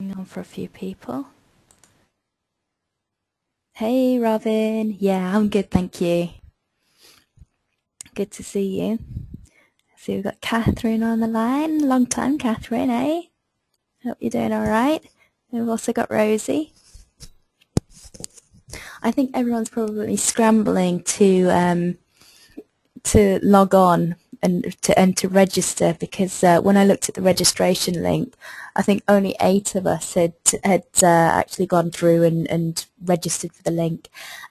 On for a few people. Hey Robin, yeah, I'm good, thank you. Good to see you. So we've got Catherine on the line. Long time, Catherine, eh? Hope you're doing all right. And we've also got Rosie. I think everyone's probably scrambling to log on and to register because when I looked at the registration link, I think only 8 of us had actually gone through and registered for the link.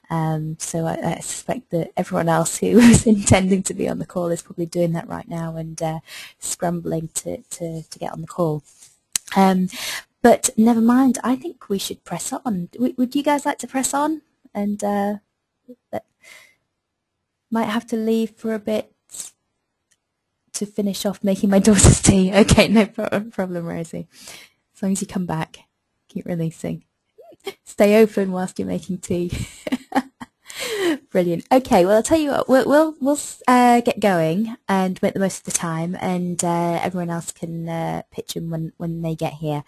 So I suspect that everyone else who was intending to be on the call is probably doing that right now and scrambling to get on the call. But never mind, I think we should press on. Would you guys like to press on? And might have to leave for a bit to finish off making my daughter's tea. Okay, no problem, Rosie. As long as you come back, keep releasing. Stay open whilst you're making tea. Brilliant. Okay, well, I'll tell you what, we'll get going and make the most of the time, and everyone else can pitch in when they get here.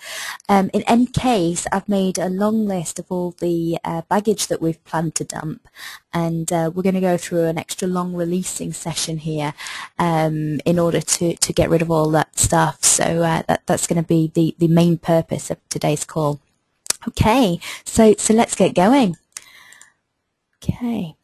In any case, I've made a long list of all the baggage that we've planned to dump, and we're going to go through an extra long releasing session here in order to get rid of all that stuff. So that's going to be the main purpose of today's call. Okay, so let's get going. Okay.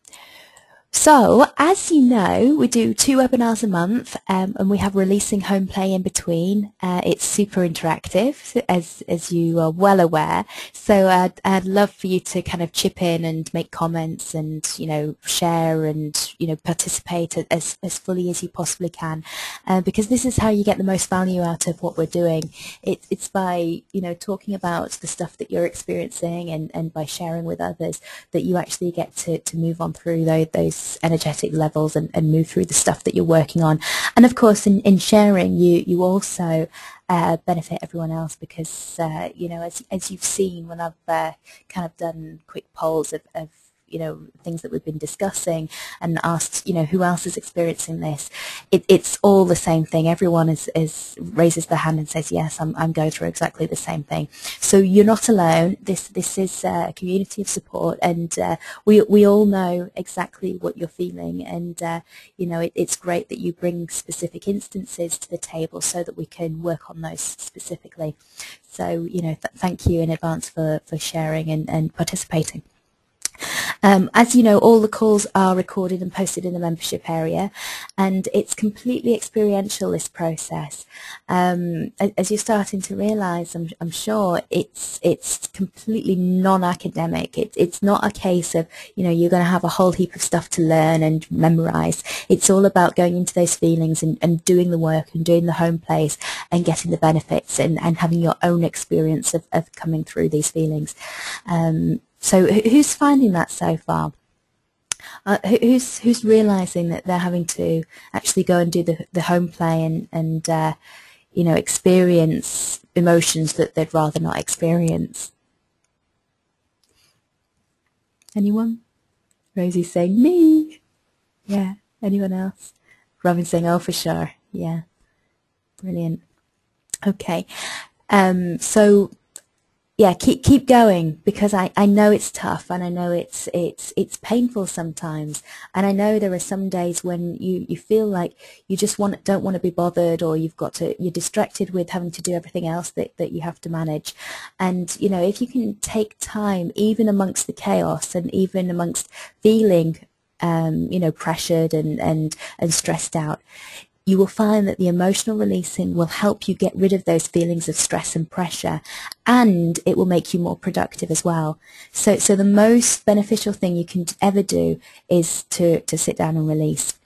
So, as you know, we do 2 webinars a month, and we have releasing home play in between. It's super interactive, as you are well aware. So I'd love for you to kind of chip in and make comments and, share and, participate as fully as you possibly can, because this is how you get the most value out of what we're doing. It's by, talking about the stuff that you're experiencing and by sharing with others that you actually get to move on through those energetic levels and move through the stuff that you're working on. And of course, in sharing, you also benefit everyone else because, as you've seen when I've kind of done quick polls of things that we've been discussing and asked, who else is experiencing this, it's all the same thing. Everyone is raises their hand and says, yes, I'm going through exactly the same thing. So you're not alone. This is a community of support, and we all know exactly what you're feeling, and it's great that you bring specific instances to the table so that we can work on those specifically. So thank you in advance for sharing and participating. As you know, all the calls are recorded and posted in the membership area, and it's completely experiential, this process. As you're starting to realise, I'm sure it's completely non-academic. It's not a case of, you're going to have a whole heap of stuff to learn and memorise. It's all about going into those feelings and doing the work and doing the home plays and getting the benefits and having your own experience of coming through these feelings. So who's finding that so far? Who's realizing that they're having to actually go and do the home play and experience emotions that they'd rather not experience? Anyone? Rosie's saying me. Yeah. Anyone else? Robin's saying, oh, for sure. Yeah. Brilliant. Okay. So yeah, keep going, because I know it's tough, and I know it's painful sometimes, and I know there are some days when you feel like you just don't want to be bothered, or you're distracted with having to do everything else that you have to manage. And if you can take time, even amongst the chaos and even amongst feeling pressured and stressed out, you will find that the emotional releasing will help you get rid of those feelings of stress and pressure, and it will make you more productive as well. So the most beneficial thing you can ever do is to sit down and release.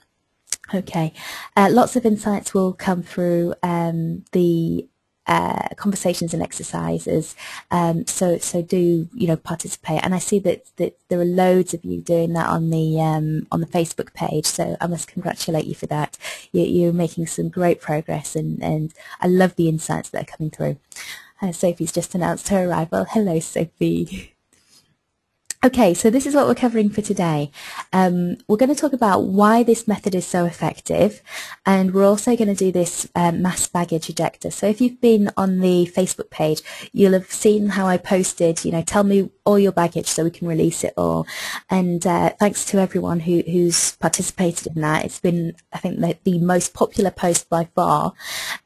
Okay, lots of insights will come through the conversations and exercises, so do participate. And I see that there are loads of you doing that on the Facebook page, so I must congratulate you for that. You're making some great progress, and I love the insights that are coming through. Sophie's just announced her arrival. Hello, Sophie. Okay, so this is what we're covering for today. We're going to talk about why this method is so effective, and we're also going to do this mass baggage ejector. So if you've been on the Facebook page, you'll have seen how I posted, tell me all your baggage so we can release it all. And thanks to everyone who's participated in that. It's been, I think, the most popular post by far.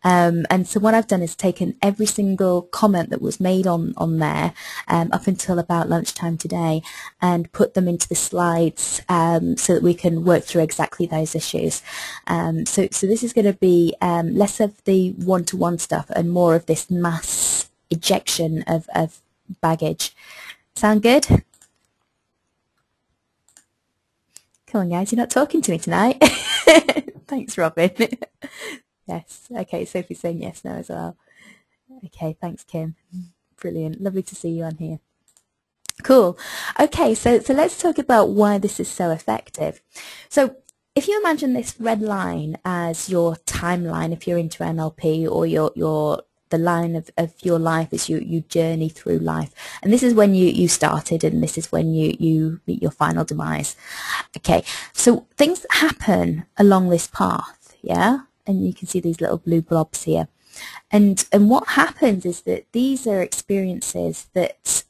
And so what I've done is taken every single comment that was made on there up until about lunchtime today, and put them into the slides so that we can work through exactly those issues. So this is going to be less of the one-to-one stuff and more of this mass ejection of baggage. Sound good? Come on, guys, you're not talking to me tonight. Thanks, Robin. Yes. Okay, Sophie's saying yes, no as well. Okay, thanks, Kim. Brilliant. Lovely to see you on here. Cool. Okay, so let's talk about why this is so effective. So if you imagine this red line as your timeline, if you're into NLP, or the line of your life as you journey through life, and this is when you started, and this is when you meet your final demise. Okay, so things happen along this path, yeah, and you can see these little blue blobs here. And what happens is that these are experiences that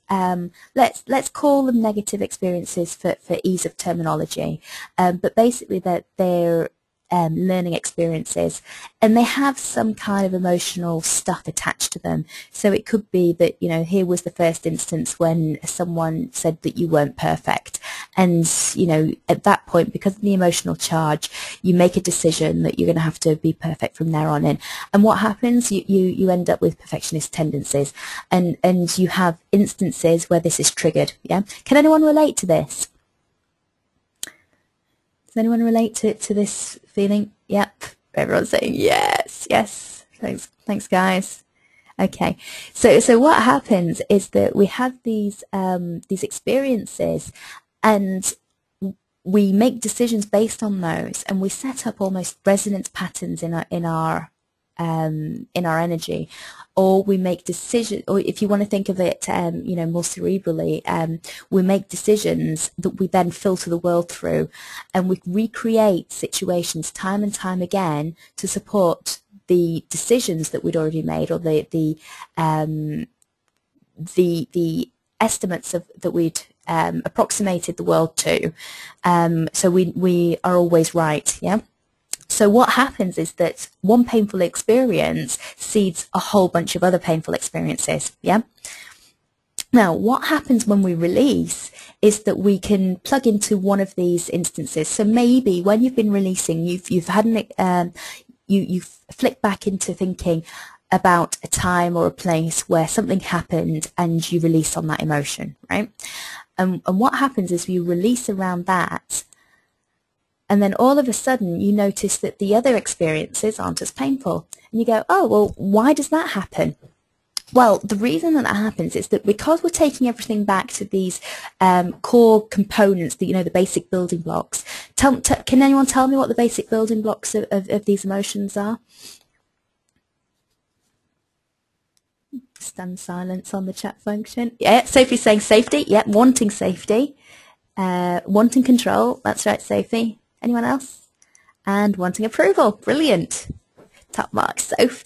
let's call them negative experiences for ease of terminology, but basically that they're learning experiences, and they have some kind of emotional stuff attached to them. So it could be that, here was the first instance when someone said that you weren't perfect, and at that point, because of the emotional charge, you make a decision that you're going to have to be perfect from there on in. And what happens? You end up with perfectionist tendencies, and you have instances where this is triggered. Yeah, can anyone relate to this? Does anyone relate to this feeling? Yep. Everyone's saying yes, yes. Thanks, guys. Okay. So what happens is that we have these experiences, and we make decisions based on those, and we set up almost resonance patterns in our energy, or we make decisions, or if you want to think of it, more cerebrally, we make decisions that we then filter the world through, and we recreate situations time and time again to support the decisions that we'd already made, or the estimates that we'd approximated the world to. So we are always right, yeah. So what happens is that one painful experience seeds a whole bunch of other painful experiences, yeah? Now, what happens when we release is that we can plug into one of these instances. So maybe when you've been releasing, you've had you've flicked back into thinking about a time or a place where something happened and you release on that emotion, right? And what happens is you release around that, and then all of a sudden you notice that the other experiences aren't as painful. And you go, oh, well, why does that happen? Well, the reason that happens is that because we're taking everything back to these core components, the basic building blocks. Can anyone tell me what the basic building blocks of these emotions are? Stand silence on the chat function. Yeah, Sophie's saying safety. Yeah, wanting safety. Wanting control. That's right, Sophie. Anyone else? And wanting approval. Brilliant. Top marks, Soph.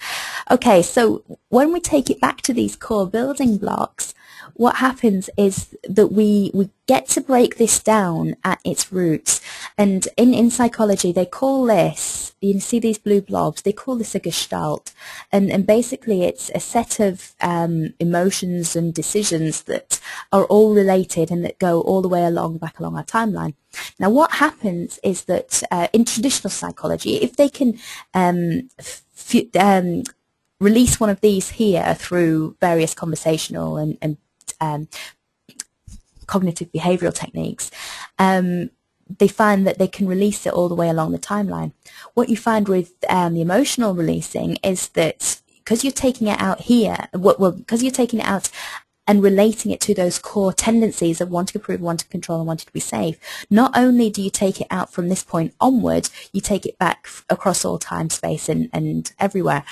Okay, so when we take it back to these core building blocks, what happens is that we get to break this down at its roots. And in psychology, they call this, you see these blue blobs, they call this a gestalt. And basically it's a set of emotions and decisions that are all related and that go all the way back along our timeline. Now what happens is that in traditional psychology, if they can release one of these here through various conversational and cognitive behavioral techniques, they find that they can release it all the way along the timeline. What you find with the emotional releasing is that because you're taking it out here, because you're taking it out and relating it to those core tendencies of wanting to approve, wanting to control, and wanting to be safe, not only do you take it out from this point onwards, you take it back across all time, space, and everywhere.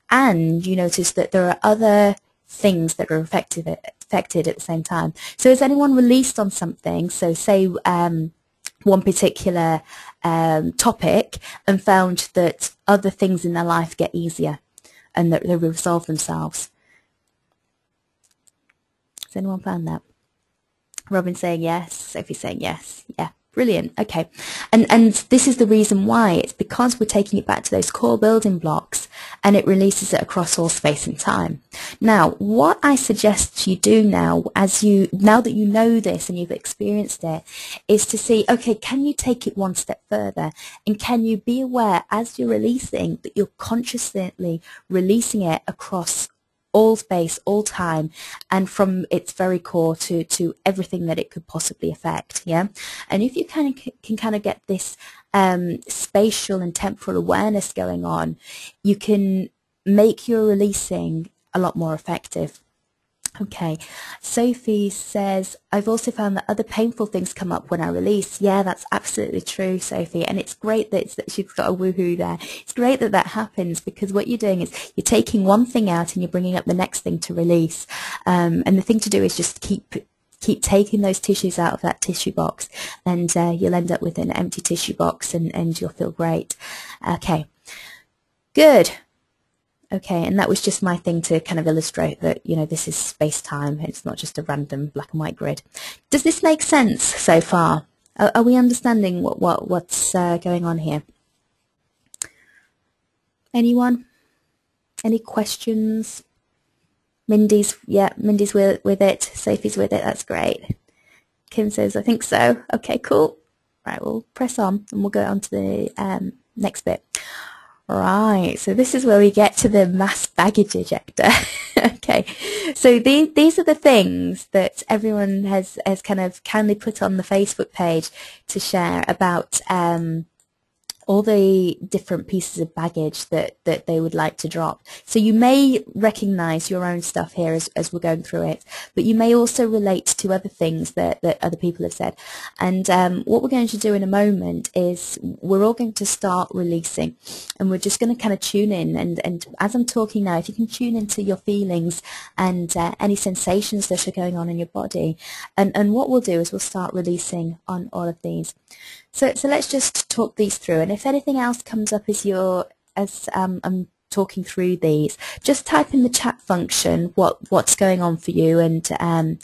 And you notice that there are other things that are affected at the same time. So has anyone released on something? So say one particular topic and found that other things in their life get easier and that they resolve themselves. Has anyone found that? Robin saying yes, Sophie saying yes. Yeah, brilliant. Okay. And this is the reason why. It's because we're taking it back to those core building blocks and it releases it across all space and time. Now, what I suggest you do now, now that you know this and you've experienced it, is to see, okay, can you take it one step further? And can you be aware as you're releasing that you're consciously releasing it across all space, all time, and from its very core to everything that it could possibly affect, yeah? And if you can kind of get this spatial and temporal awareness going on, you can make your releasing a lot more effective. Okay, Sophie says, I've also found that other painful things come up when I release. Yeah, that's absolutely true, Sophie. And it's great that she's got a woohoo there. It's great that that happens because what you're doing is you're taking one thing out and you're bringing up the next thing to release. And the thing to do is just keep taking those tissues out of that tissue box and you'll end up with an empty tissue box and you'll feel great. Okay, good. Okay, and that was just my thing to kind of illustrate that, you know, this is space-time. It's not just a random black and white grid. Does this make sense so far? Are we understanding what's going on here? Anyone? Any questions? Mindy's with it. Sophie's with it. That's great. Kim says, I think so. Okay, cool. Right, we'll press on and we'll go on to the next bit. Right, so this is where we get to the mass baggage ejector. Okay, so these are the things that everyone has kind of kindly put on the Facebook page to share about all the different pieces of baggage that they would like to drop. So you may recognize your own stuff here as we're going through it, but you may also relate to other things that other people have said. And what we're going to do in a moment is we're all going to start releasing, and we're just going to kind of tune in. And as I'm talking now, if you can tune into your feelings and any sensations that are going on in your body, and what we'll do is we'll start releasing on all of these. So let's just talk these through, and if anything else comes up as I'm talking through these, just type in the chat function what's going on for you and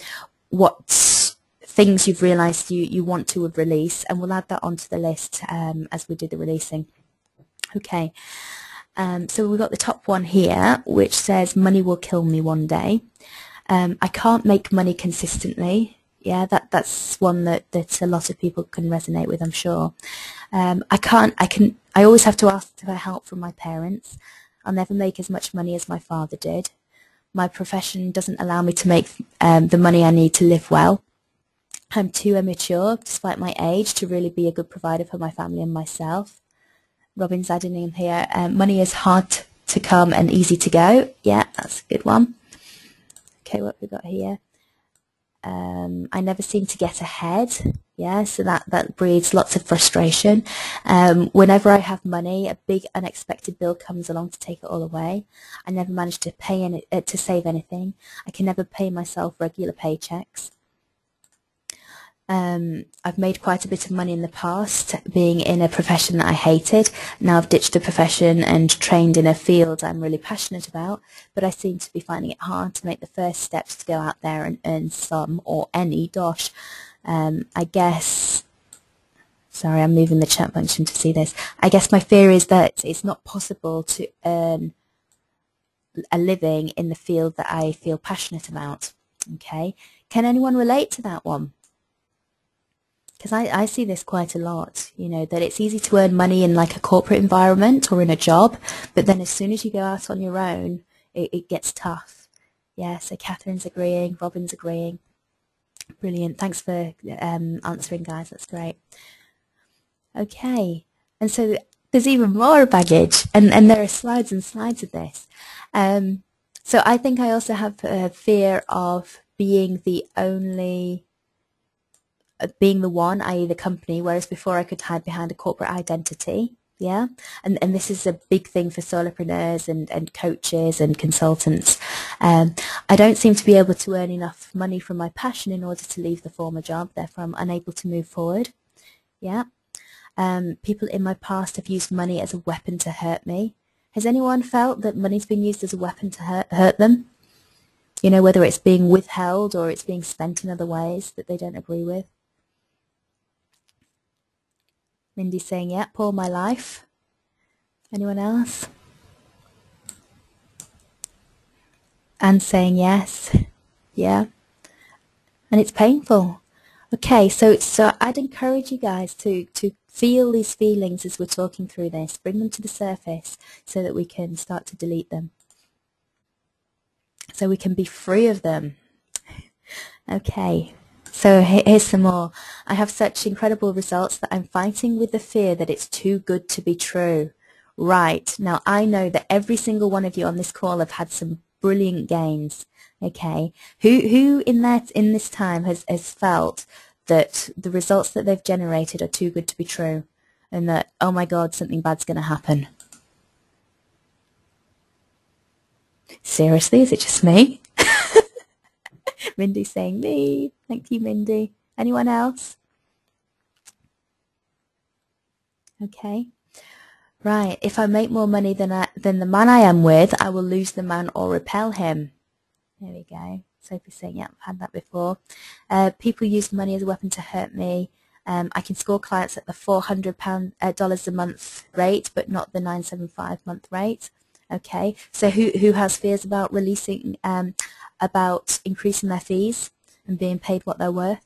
what things you've realised you want to release, and we'll add that onto the list as we do the releasing. Okay, so we've got the top one here, which says money will kill me one day. I can't make money consistently. Yeah, that's one that a lot of people can resonate with, I'm sure. I always have to ask for help from my parents. I'll never make as much money as my father did. My profession doesn't allow me to make the money I need to live well. I'm too immature, despite my age, to really be a good provider for my family and myself. Robin's adding in here, money is hard to come and easy to go. Yeah, that's a good one. Okay, what have we got here? I never seem to get ahead. Yeah, so that breeds lots of frustration. Whenever I have money, a big unexpected bill comes along to take it all away. I never manage to to save anything. I can never pay myself regular paychecks. I've made quite a bit of money in the past being in a profession that I hated. Now I've ditched a profession and trained in a field I'm really passionate about, but I seem to be finding it hard to make the first steps to go out there and earn some or any dosh. I guess, sorry, I'm moving the chat function to see this. I guess my fear is that it's not possible to earn a living in the field that I feel passionate about. Okay, can anyone relate to that one? Because I see this quite a lot, you know, that it's easy to earn money in like a corporate environment or in a job, but then as soon as you go out on your own, it gets tough. Yeah, so Catherine's agreeing, Robin's agreeing. Brilliant. Thanks for answering, guys. That's great. Okay, and so there's even more baggage, and there are slides and slides of this. So I think I also have a fear of being the one, i.e. the company, whereas before I could hide behind a corporate identity. Yeah, and this is a big thing for solopreneurs and coaches and consultants. I don't seem to be able to earn enough money from my passion in order to leave the former job, therefore I'm unable to move forward. Yeah. People in my past have used money as a weapon to hurt me. Has anyone felt that money's been used as a weapon to hurt them? You know, whether it's being withheld or it's being spent in other ways that they don't agree with. Mindy's saying, yeah, Paul, my life. Anyone else? Anne's saying yes. Yeah. And it's painful. Okay, so I'd encourage you guys to feel these feelings as we're talking through this. Bring them to the surface so that we can start to delete them. So we can be free of them. Okay, so here's some more. I have such incredible results that I'm fighting with the fear that it's too good to be true. Right, now I know that every single one of you on this call have had some brilliant gains. Okay, who in this time has felt that the results that they've generated are too good to be true, and that, oh my God, something bad's going to happen? Seriously, is it just me? Mindy saying me. Thank you, Mindy. Anyone else? Okay. Right. If I make more money than the man I am with, I will lose the man or repel him. There we go. Sophie's saying, yeah, I've had that before. People use money as a weapon to hurt me. I can score clients at the $400 a month rate, but not the $975 month rate. Okay. So who has fears about releasing, about increasing their fees and being paid what they're worth?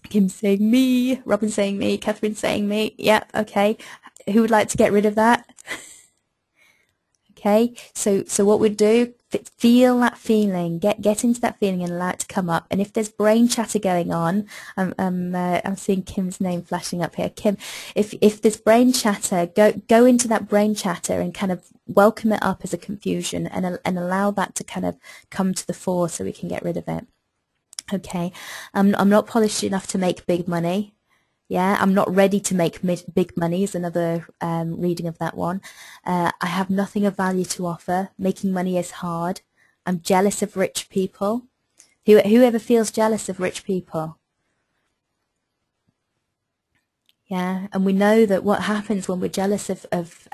Kim's saying me, Robin's saying me, Catherine's saying me. Yeah, okay. Who would like to get rid of that? Okay, so what we'd do, feel that feeling, get into that feeling and allow it to come up. And if there's brain chatter going on, I'm seeing Kim's name flashing up here. Kim, if there's brain chatter, go into that brain chatter and kind of welcome it up as a confusion and allow that to kind of come to the fore so we can get rid of it. Okay, I'm not polished enough to make big money. Yeah, I'm not ready to make big money is another reading of that one. I have nothing of value to offer. Making money is hard. I'm jealous of rich people. Whoever feels jealous of rich people? Yeah, and we know that what happens when we're jealous of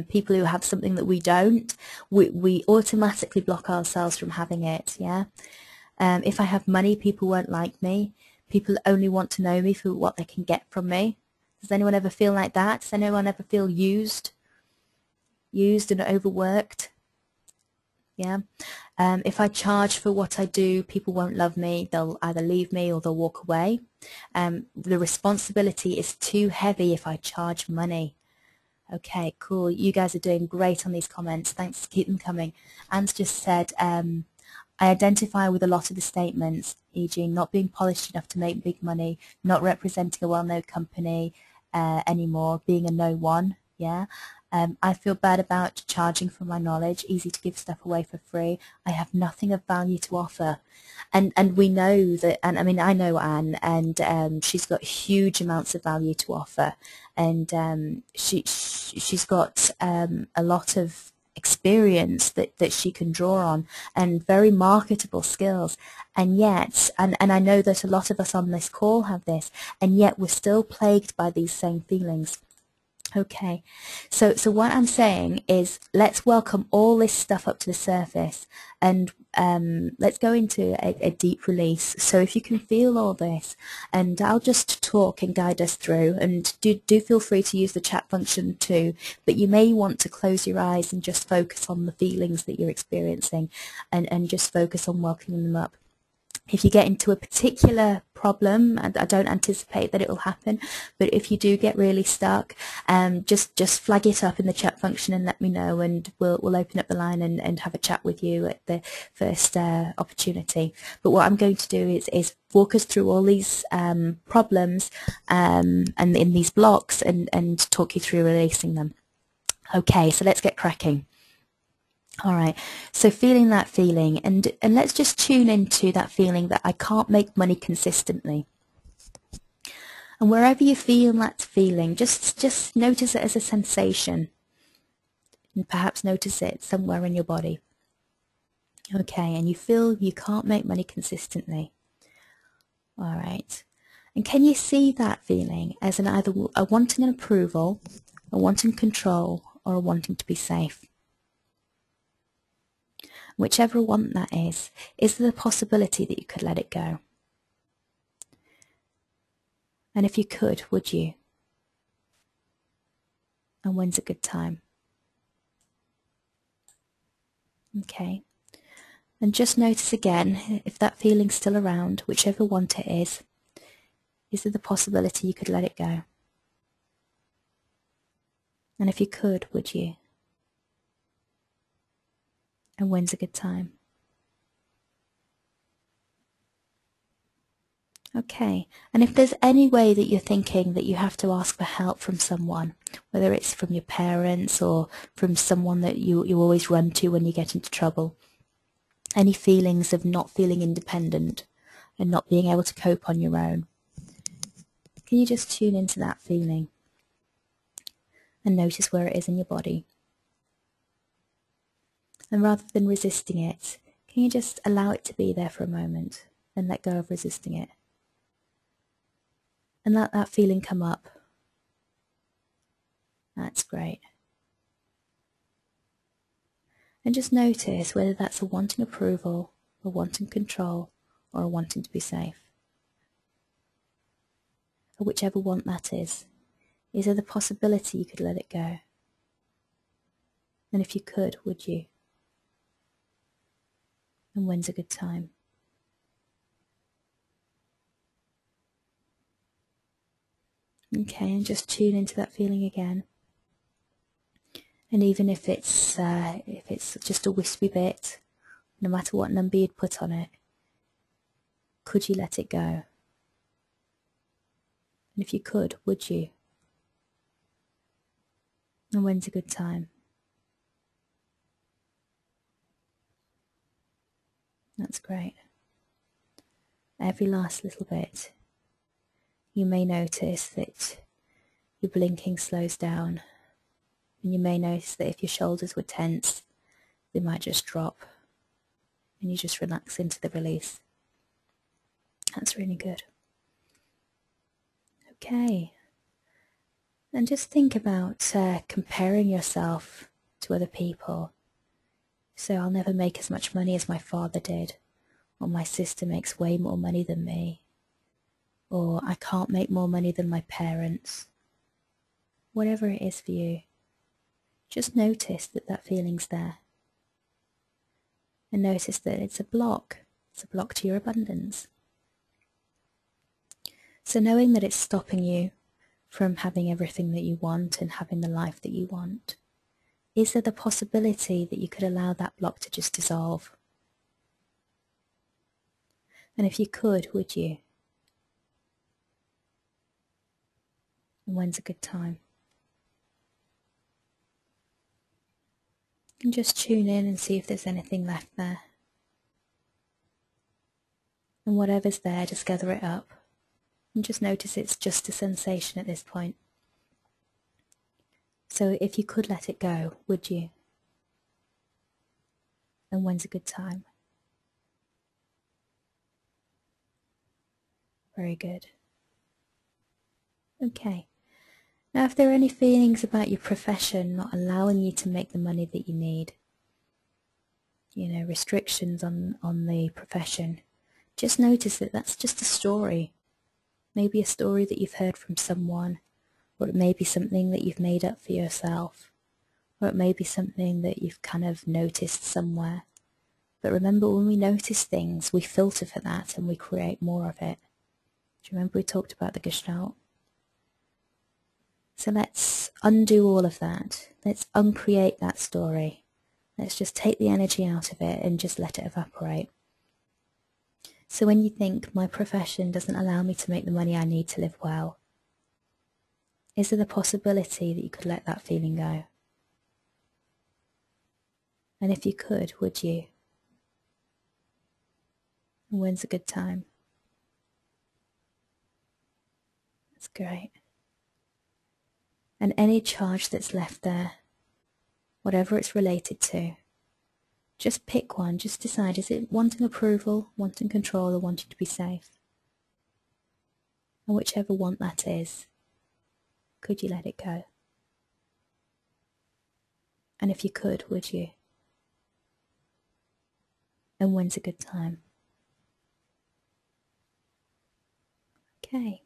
people who have something that we don't, we automatically block ourselves from having it, yeah? If I have money, people won't like me. People only want to know me for what they can get from me. Does anyone ever feel like that? Does anyone ever feel used and overworked? Yeah. If I charge for what I do, people won't love me. They'll either leave me or they'll walk away. The responsibility is too heavy if I charge money. Okay, cool. You guys are doing great on these comments. Thanks. Keep them coming. Anne's just said, I identify with a lot of the statements, e.g. not being polished enough to make big money, not representing a well-known company anymore, being a no one, yeah. I feel bad about charging for my knowledge, easy to give stuff away for free. I have nothing of value to offer. And we know that, and I mean, I know Anne, and she's got huge amounts of value to offer. And she's got a lot of experience that she can draw on and very marketable skills, and yet and I know that a lot of us on this call have this, and yet we're still plagued by these same feelings. Okay, so what I'm saying is let's welcome all this stuff up to the surface, and let's go into a deep release. So if you can feel all this, and I'll just talk and guide us through, and do feel free to use the chat function too, but you may want to close your eyes and just focus on the feelings that you're experiencing, and just focus on welcoming them up. If you get into a particular problem, and I don't anticipate that it will happen, but if you do get really stuck, just flag it up in the chat function and let me know, and we'll open up the line and have a chat with you at the first opportunity. But what I'm going to do is walk us through all these problems and in these blocks and talk you through releasing them. Okay, so let's get cracking. All right, so feeling that feeling, and let's just tune into that feeling that I can't make money consistently. And wherever you feel that feeling, just notice it as a sensation. And perhaps notice it somewhere in your body. Okay, and you feel you can't make money consistently. All right. And can you see that feeling as an either a wanting an approval, a wanting control, or a wanting to be safe? Whichever one that is there the possibility that you could let it go? And if you could, would you? And when's a good time? Okay. And just notice again, if that feeling's still around, whichever one it is there the possibility you could let it go? And if you could, would you? And when's a good time? Okay, and if there's any way that you're thinking that you have to ask for help from someone, whether it's from your parents or from someone that you always run to when you get into trouble, any feelings of not feeling independent and not being able to cope on your own, can you just tune into that feeling and notice where it is in your body? And rather than resisting it, can you just allow it to be there for a moment and let go of resisting it? And let that feeling come up. That's great. And just notice whether that's a wanting approval, a wanting control, or a wanting to be safe. Or whichever want that is there the possibility you could let it go? And if you could, would you? And when's a good time? Okay, and just tune into that feeling again. And even if it's just a wispy bit, no matter what number you'd put on it, could you let it go? And if you could, would you? And when's a good time? That's great. Every last little bit. You may notice that your blinking slows down, and you may notice that if your shoulders were tense, they might just drop, and you just relax into the release. That's really good. Okay. And just think about comparing yourself to other people. So I'll never make as much money as my father did, or my sister makes way more money than me, or I can't make more money than my parents. Whatever it is for you, just notice that that feeling's there. And notice that it's a block. It's a block to your abundance. So knowing that it's stopping you from having everything that you want and having the life that you want, is there the possibility that you could allow that block to just dissolve? And if you could, would you? And when's a good time? And just tune in and see if there's anything left there. And whatever's there, just gather it up. And just notice it's just a sensation at this point. So if you could let it go, would you? And when's a good time? Very good. Okay. Now if there are any feelings about your profession not allowing you to make the money that you need, restrictions on the profession, just notice that that's just a story. Maybe a story that you've heard from someone, or it may be something that you've made up for yourself, or it may be something that you've kind of noticed somewhere. But remember, when we notice things, we filter for that and we create more of it. Do you remember we talked about the Gestalt? So let's undo all of that. Let's uncreate that story. Let's just take the energy out of it and just let it evaporate. So when you think, my profession doesn't allow me to make the money I need to live well, is there the possibility that you could let that feeling go? And if you could, would you? And when's a good time? That's Great. And any charge that's left there, whatever it's related to, just pick one, just decide, is it wanting approval, wanting control, or wanting to be safe? And whichever want that is, could you let it go? And if you could, would you? And when's a good time? Okay.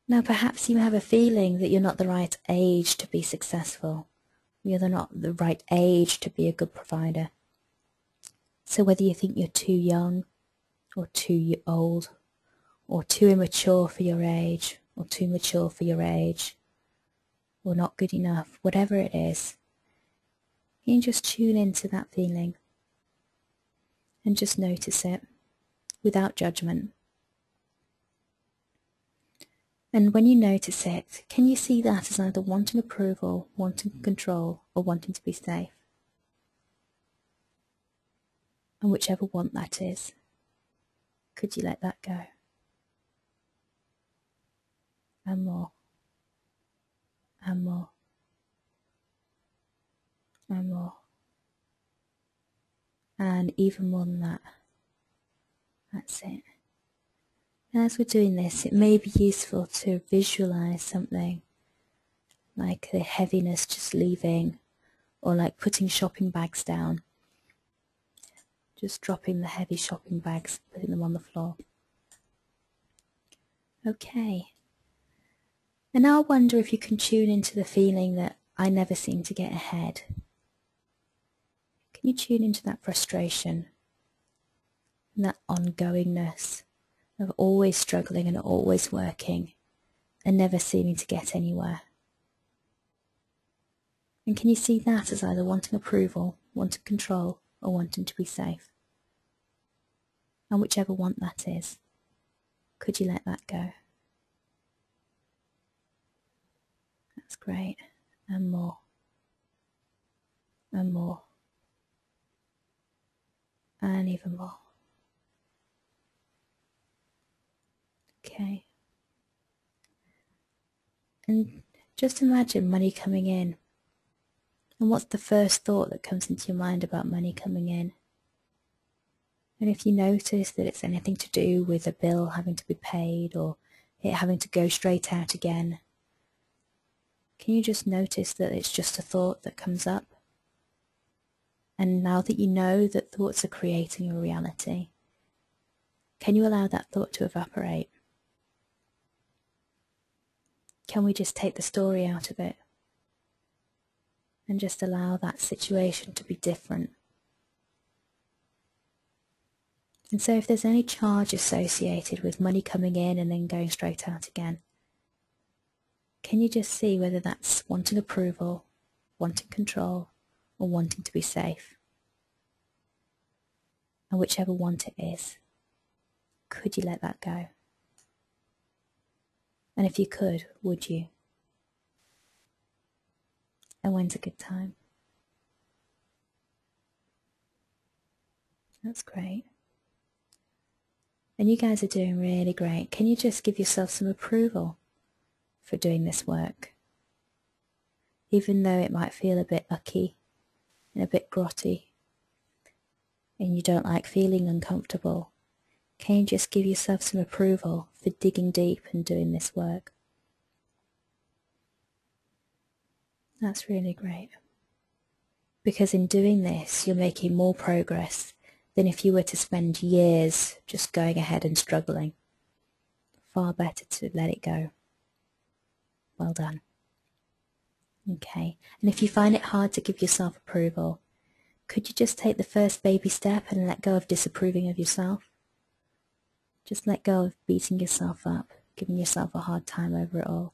Now perhaps you have a feeling that you're not the right age to be successful. You're not the right age to be a good provider. So whether you think you're too young, or too old, or too immature for your age, or too mature for your age, or not good enough, whatever it is, you can just tune into that feeling and just notice it without judgment. And when you notice it, can you see that as either wanting approval, wanting control, or wanting to be safe? And whichever want that is, could you let that go? And more. And more. And more. And even more than that. That's it. And as we're doing this, it may be useful to visualize something like the heaviness just leaving, or like putting shopping bags down. Just dropping the heavy shopping bags, putting them on the floor. Okay. And now I wonder if you can tune into the feeling that I never seem to get ahead. Can you tune into that frustration and that ongoingness of always struggling and always working and never seeming to get anywhere? And can you see that as either wanting approval, wanting control, or wanting to be safe? And whichever want that is, could you let that go? That's great. And more. And more. And even more. Okay. And just imagine money coming in. And what's the first thought that comes into your mind about money coming in? And if you notice that it's anything to do with a bill having to be paid, or it having to go straight out again, can you just notice that it's just a thought that comes up? And now that you know that thoughts are creating a reality, can you allow that thought to evaporate? Can we just take the story out of it and just allow that situation to be different? And so if there's any charge associated with money coming in and then going straight out again, can you just see whether that's wanting approval, wanting control, or wanting to be safe? And whichever want it is, could you let that go? And if you could, would you? And when's a good time? That's great. And you guys are doing really great. Can you just give yourself some approval for doing this work? Even though it might feel a bit ucky and a bit grotty, and you don't like feeling uncomfortable, can you just give yourself some approval for digging deep and doing this work? That's really great. Because in doing this, you're making more progress than if you were to spend years just going ahead and struggling. Far better to let it go. Well done. Okay, and if you find it hard to give yourself approval, could you just take the first baby step and let go of disapproving of yourself? Just let go of beating yourself up, giving yourself a hard time over it all.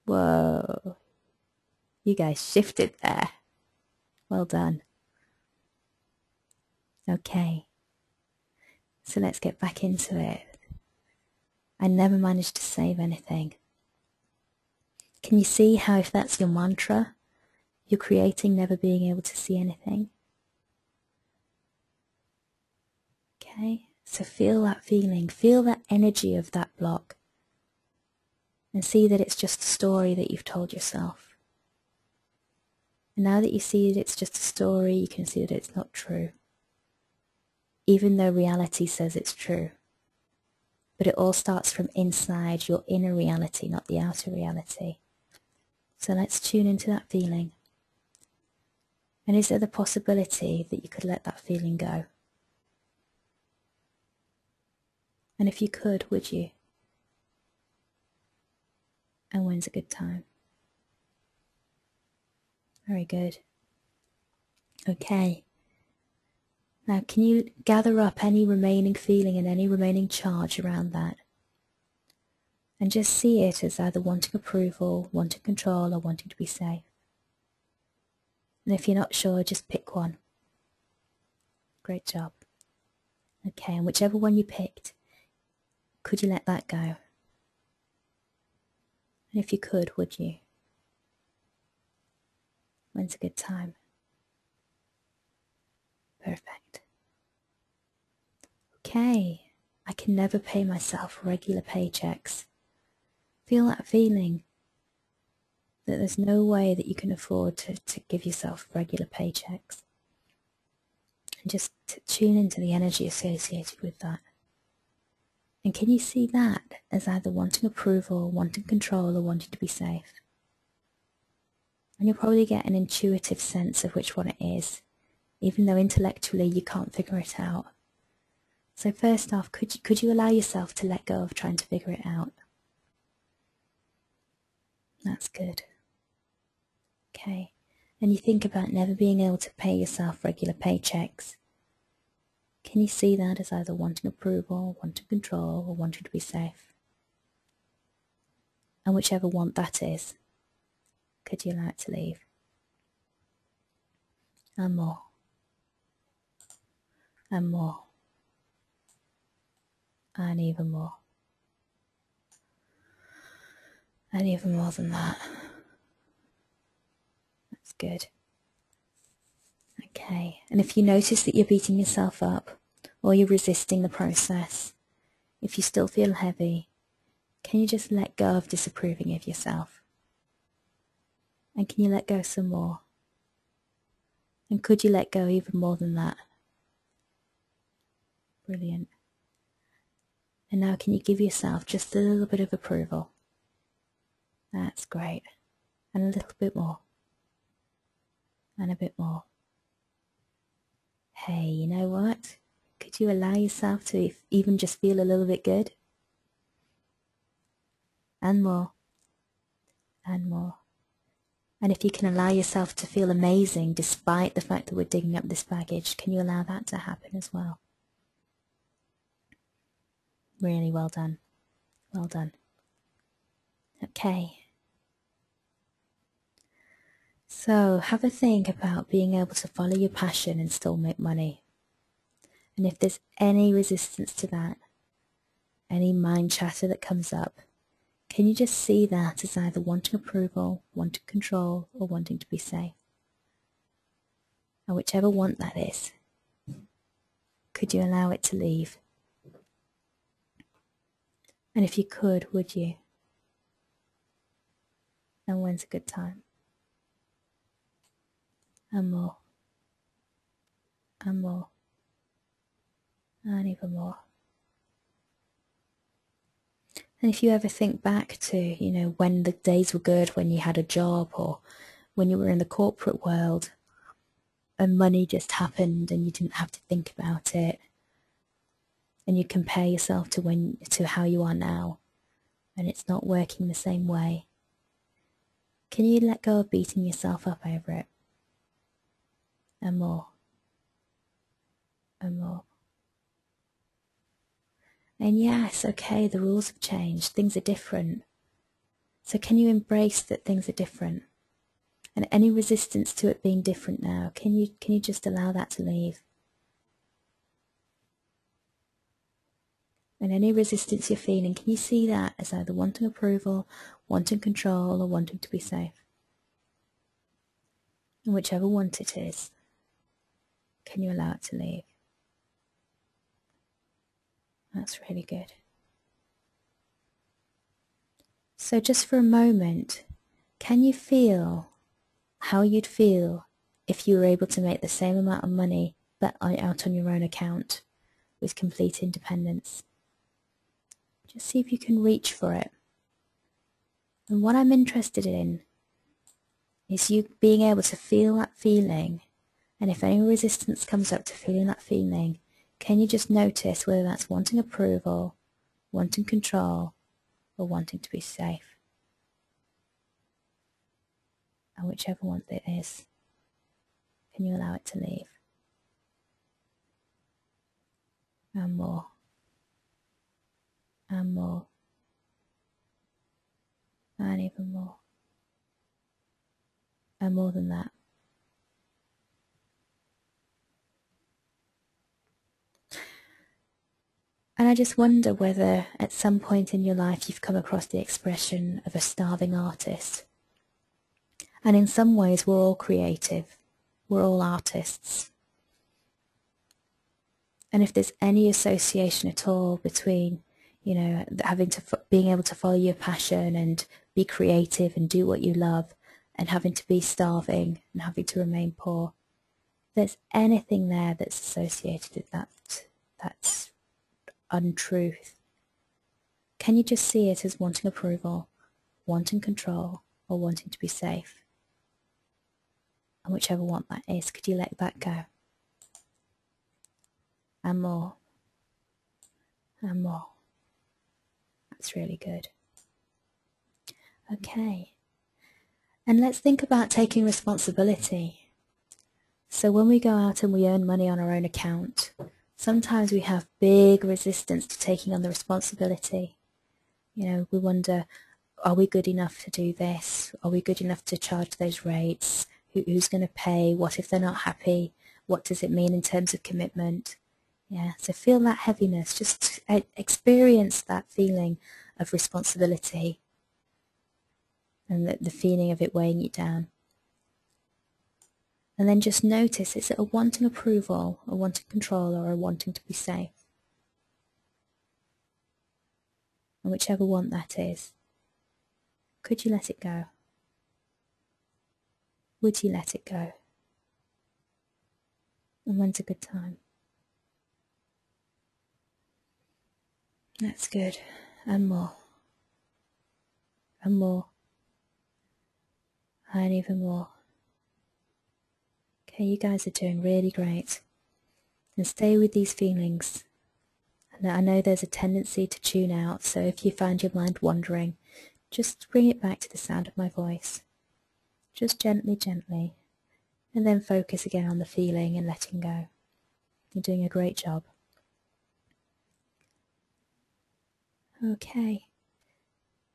Whoa, you guys shifted there. Well done. Okay, so let's get back into it. I never managed to save anything. Can you see how if that's your mantra, you're creating never being able to see anything? Okay, So feel that feeling, feel that energy of that block, and see that it's just a story that you've told yourself. And now that you see that it's just a story, you can see that it's not true, even though reality says it's true. But it all starts from inside your inner reality, not the outer reality. So let's tune into that feeling. And is there the possibility that you could let that feeling go? And if you could, would you? And when's a good time? Very good. Okay. Now, can you gather up any remaining feeling and any remaining charge around that? And just see it as either wanting approval, wanting control, or wanting to be safe. And if you're not sure, just pick one. Great job. Okay, and whichever one you picked, could you let that go? And if you could, would you? When's a good time? Perfect. Okay, I can never pay myself regular paychecks. Feel that feeling that there's no way that you can afford to give yourself regular paychecks. And just tune into the energy associated with that. And can you see that as either wanting approval, wanting control, or wanting to be safe? And you'll probably get an intuitive sense of which one it is, even though intellectually you can't figure it out. So first off, could you allow yourself to let go of trying to figure it out? That's good. Okay. And you think about never being able to pay yourself regular paychecks. Can you see that as either wanting approval, wanting control, or wanting to be safe? And whichever want that is, could you allow it to leave? And more. And more. And even more. And even more than that. That's good. Okay, and if you notice that you're beating yourself up, or you're resisting the process, if you still feel heavy, can you just let go of disapproving of yourself? And can you let go some more? And could you let go even more than that? Brilliant. And now can you give yourself just a little bit of approval? That's great. And a little bit more. And a bit more. Hey, you know what? Could you allow yourself to even just feel a little bit good? And more. And more. And if you can allow yourself to feel amazing despite the fact that we're digging up this baggage, can you allow that to happen as well? Really well done. Well done. Okay. So have a think about being able to follow your passion and still make money. And if there's any resistance to that, any mind chatter that comes up, can you just see that as either wanting approval, wanting control, or wanting to be safe? And whichever want that is, could you allow it to leave? And if you could, would you? And when's a good time? And more. And more. And even more. And if you ever think back to, when the days were good, when you had a job, or when you were in the corporate world, and money just happened and you didn't have to think about it, and you compare yourself to how you are now, and it's not working the same way, can you let go of beating yourself up over it? And more. And more. And yes, okay, the rules have changed, things are different. So can you embrace that things are different? And any resistance to it being different now, can you just allow that to leave? And any resistance you're feeling, can you see that as either wanting approval, wanting control, or wanting to be safe? And whichever want it is, can you allow it to leave? That's really good. So just for a moment, can you feel how you'd feel if you were able to make the same amount of money but out on your own account with complete independence? Just see if you can reach for it. And what I'm interested in is you being able to feel that feeling, and if any resistance comes up to feeling that feeling, can you just notice whether that's wanting approval, wanting control, or wanting to be safe? And whichever one it is, can you allow it to leave? And more. And more. And even more. And more than that. And I just wonder whether at some point in your life you've come across the expression of a starving artist. And in some ways we're all creative. We're all artists. And if there's any association at all between, you know, being able to follow your passion and be creative and do what you love, and having to be starving and having to remain poor, if there's anything there that's associated with that's untruth, can you just see it as wanting approval, wanting control, or wanting to be safe? And whichever one that is, could you let that go? And more. And more. That's really good. Okay. And let's think about taking responsibility. So when we go out and we earn money on our own account, sometimes we have big resistance to taking on the responsibility. You know, we wonder, are we good enough to do this? Are we good enough to charge those rates? Who's going to pay? What if they're not happy? What does it mean in terms of commitment? Yeah, so feel that heaviness. Just experience that feeling of responsibility and the feeling of it weighing you down. And then just notice, is it a wanting approval, a wanting control, or a wanting to be safe? And whichever want that is, could you let it go? Would you let it go? And when's a good time? That's good. And more. And more. And even more. Okay, you guys are doing really great. And stay with these feelings. And I know there's a tendency to tune out, so if you find your mind wandering, just bring it back to the sound of my voice. Just gently, gently. And then focus again on the feeling and letting go. You're doing a great job. Okay.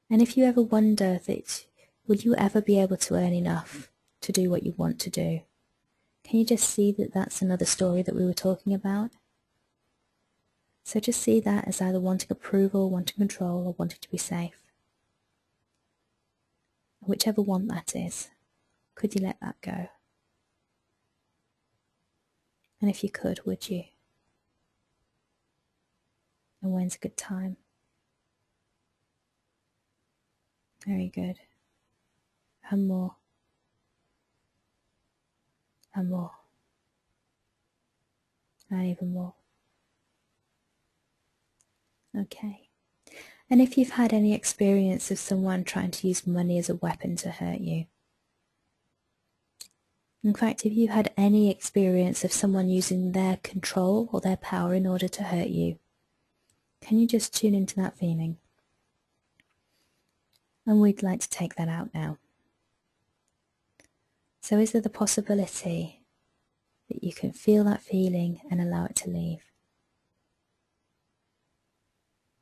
And if you ever wonder that, will you ever be able to earn enough to do what you want to do? Can you just see that that's another story that we were talking about? So just see that as either wanting approval, wanting control, or wanting to be safe. Whichever want that is, could you let that go? And if you could, would you? And when's a good time? Very good. And more. And more. And even more. Okay. And if you've had any experience of someone trying to use money as a weapon to hurt you, in fact, if you had any experience of someone using their control or their power in order to hurt you, can you just tune into that feeling? And we'd like to take that out now. So is there the possibility that you can feel that feeling and allow it to leave?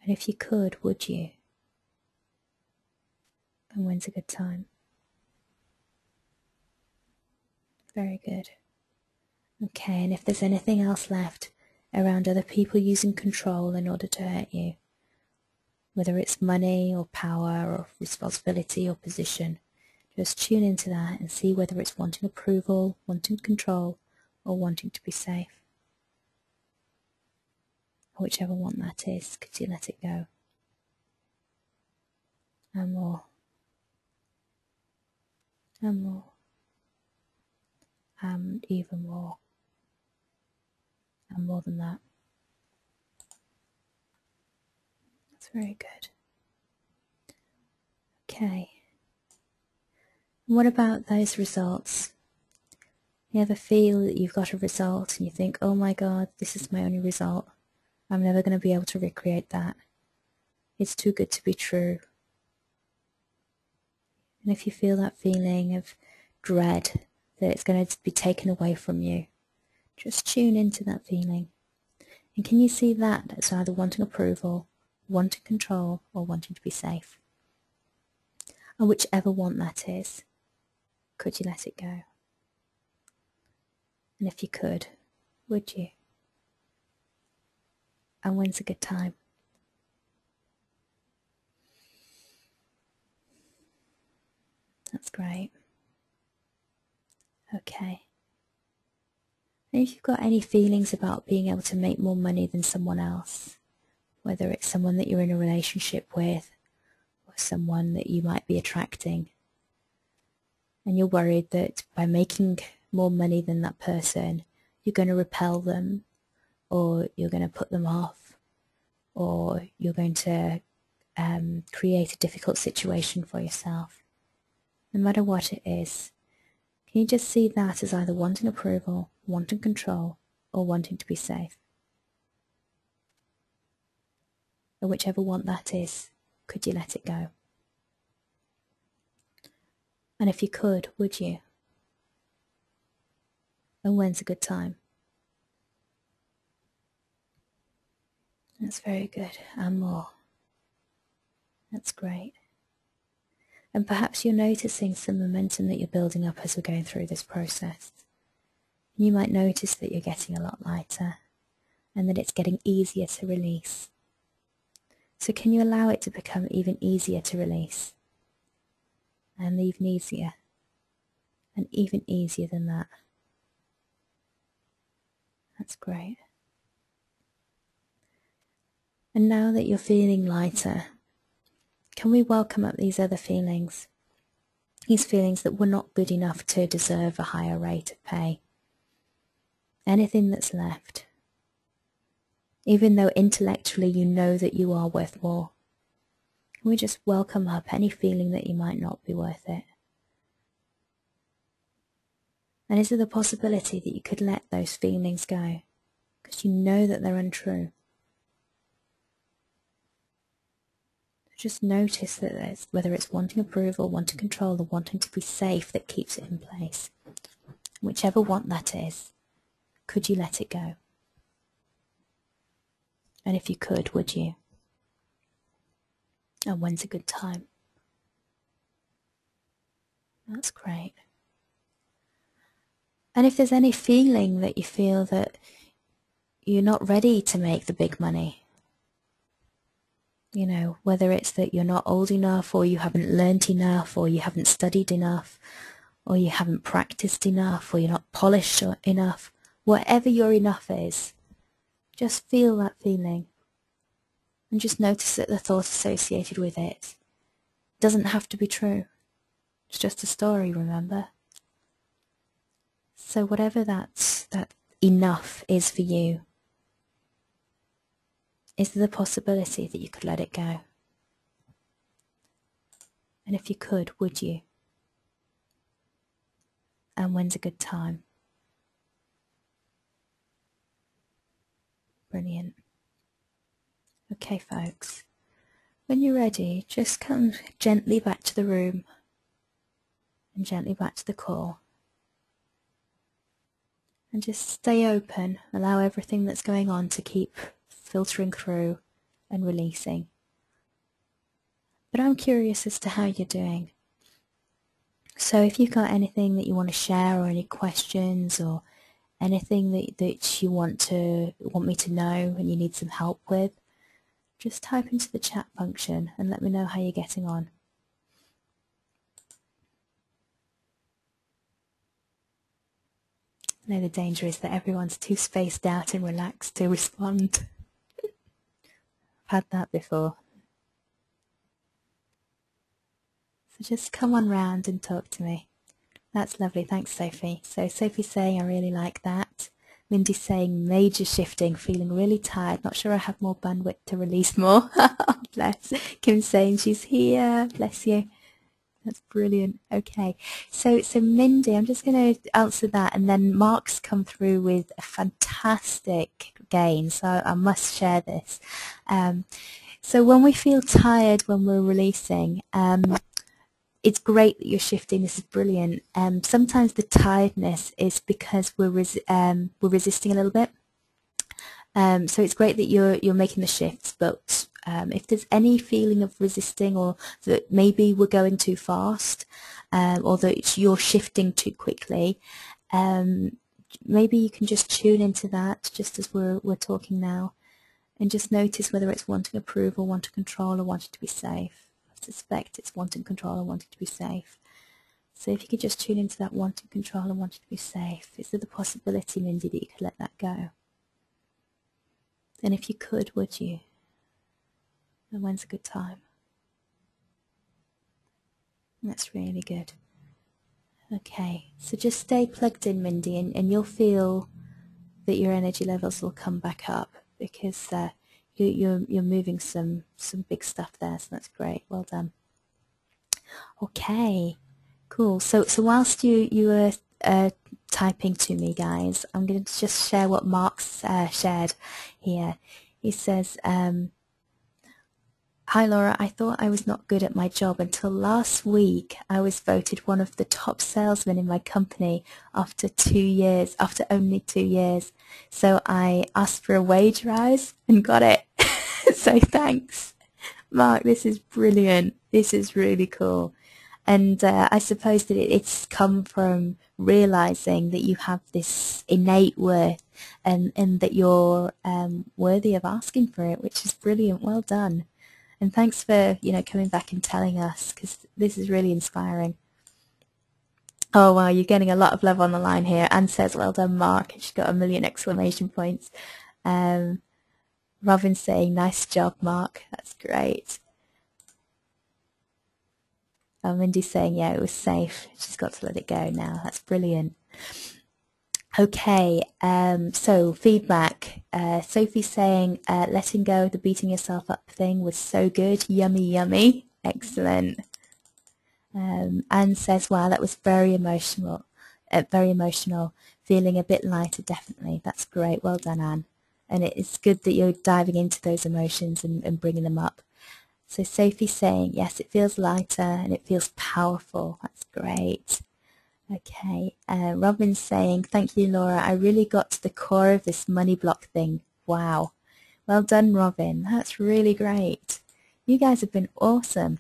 And if you could, would you? And when's a good time? Very good. Okay, and if there's anything else left around other people using control in order to hurt you, whether it's money or power or responsibility or position, just tune into that and see whether it's wanting approval, wanting control, or wanting to be safe. whichever one that is, could you let it go? And more. And more. And even more. And more than that. That's very good. Okay. And what about those results? You ever feel that you've got a result and you think, oh my God, this is my only result. I'm never going to be able to recreate that. It's too good to be true. And if you feel that feeling of dread that it's going to be taken away from you, just tune into that feeling. And can you see that as either wanting approval, wanting control, or wanting to be safe? And whichever one that is, could you let it go? And if you could, would you? And when's a good time? That's great. Okay. And if you've got any feelings about being able to make more money than someone else, whether it's someone that you're in a relationship with or someone that you might be attracting, and you're worried that by making more money than that person, you're going to repel them, or you're going to put them off, or you're going to create a difficult situation for yourself. No matter what it is, can you just see that as either wanting approval, wanting control, or wanting to be safe? Or whichever one that is, could you let it go? And if you could, would you? And when's a good time? That's very good. And more. That's great. And perhaps you're noticing some momentum that you're building up as we're going through this process. You might notice that you're getting a lot lighter and that it's getting easier to release. So can you allow it to become even easier to release? And even easier. And even easier than that. That's great. And now that you're feeling lighter, can we welcome up these other feelings? These feelings that were not good enough to deserve a higher rate of pay. Anything that's left. Even though intellectually you know that you are worth more. Can we just welcome up any feeling that you might not be worth it? And is there the possibility that you could let those feelings go? Because you know that they're untrue. Just notice that whether it's wanting approval, wanting control, or wanting to be safe that keeps it in place. Whichever one that is, could you let it go? And if you could, would you? And when's a good time? That's great. And if there's any feeling that you feel that you're not ready to make the big money, you know, whether it's that you're not old enough, or you haven't learnt enough, or you haven't studied enough, or you haven't practiced enough, or you're not polished enough, whatever your enough is, just feel that feeling. And just notice that the thought associated with it doesn't have to be true. It's just a story, remember? So whatever that enough is for you, is there the possibility that you could let it go? And if you could, would you? And when's a good time? Brilliant. Okay, folks. When you're ready, just come gently back to the room and gently back to the core. And just stay open, allow everything that's going on to keep filtering through and releasing. But I'm curious as to how you're doing. So if you've got anything that you want to share, or any questions, or anything that you want me to know and you need some help with, just type into the chat function and let me know how you're getting on. I know the danger is that everyone's too spaced out and relaxed to respond. I've had that before. So just come on round and talk to me. That's lovely. Thanks, Sophie. So Sophie's saying, I really like that. Mindy's saying, major shifting, feeling really tired. Not sure I have more bandwidth to release more. Bless. Kim's saying she's here. Bless you. That's brilliant. Okay. So Mindy, I'm just going to answer that, and then Mark's come through with a fantastic gain. So I must share this. So when we feel tired when we're releasing, it's great that you're shifting. This is brilliant. Sometimes the tiredness is because we're resisting a little bit. So it's great that you're making the shifts, but if there's any feeling of resisting, or that maybe we're going too fast, or that you're shifting too quickly, maybe you can just tune into that just as we're talking now, and just notice whether it's wanting approval, wanting control, or wanting to be safe. I suspect it's wanting control or wanting to be safe. So if you could just tune into that wanting control and wanting to be safe, is there the possibility, Mindy, that you could let that go? And if you could, would you? And when's a good time? That's really good. Okay, so just stay plugged in, Mindy, and you'll feel that your energy levels will come back up, because you're moving some big stuff there, so that's great. Well done. Okay, cool. So whilst you were typing to me, guys, I'm going to just share what Mark's shared here. He says, hi Laura, I thought I was not good at my job until last week. I was voted one of the top salesmen in my company after only 2 years. So I asked for a wage rise and got it. So thanks, Mark. This is brilliant. This is really cool. And I suppose that it's come from realizing that you have this innate worth, and that you're worthy of asking for it, which is brilliant. Well done. And thanks for, coming back and telling us, because this is really inspiring. Oh, wow, you're getting a lot of love on the line here. Anne says, well done, Mark. And she's got 1,000,000 exclamation points. Robin's saying, nice job, Mark. That's great. Oh, Mindy's saying, yeah, it was safe. She's got to let it go now. That's brilliant. Okay, so feedback. Sophie's saying, letting go of the beating yourself up thing was so good. Yummy, yummy. Excellent. Anne says, wow, that was very emotional. Feeling a bit lighter, definitely. That's great. Well done, Anne. And it's good that you're diving into those emotions and bringing them up. So Sophie's saying, yes, it feels lighter and it feels powerful. That's great. Okay, Robin's saying, thank you, Laura. I really got to the core of this money block thing. Wow. Well done, Robin. That's really great. You guys have been awesome.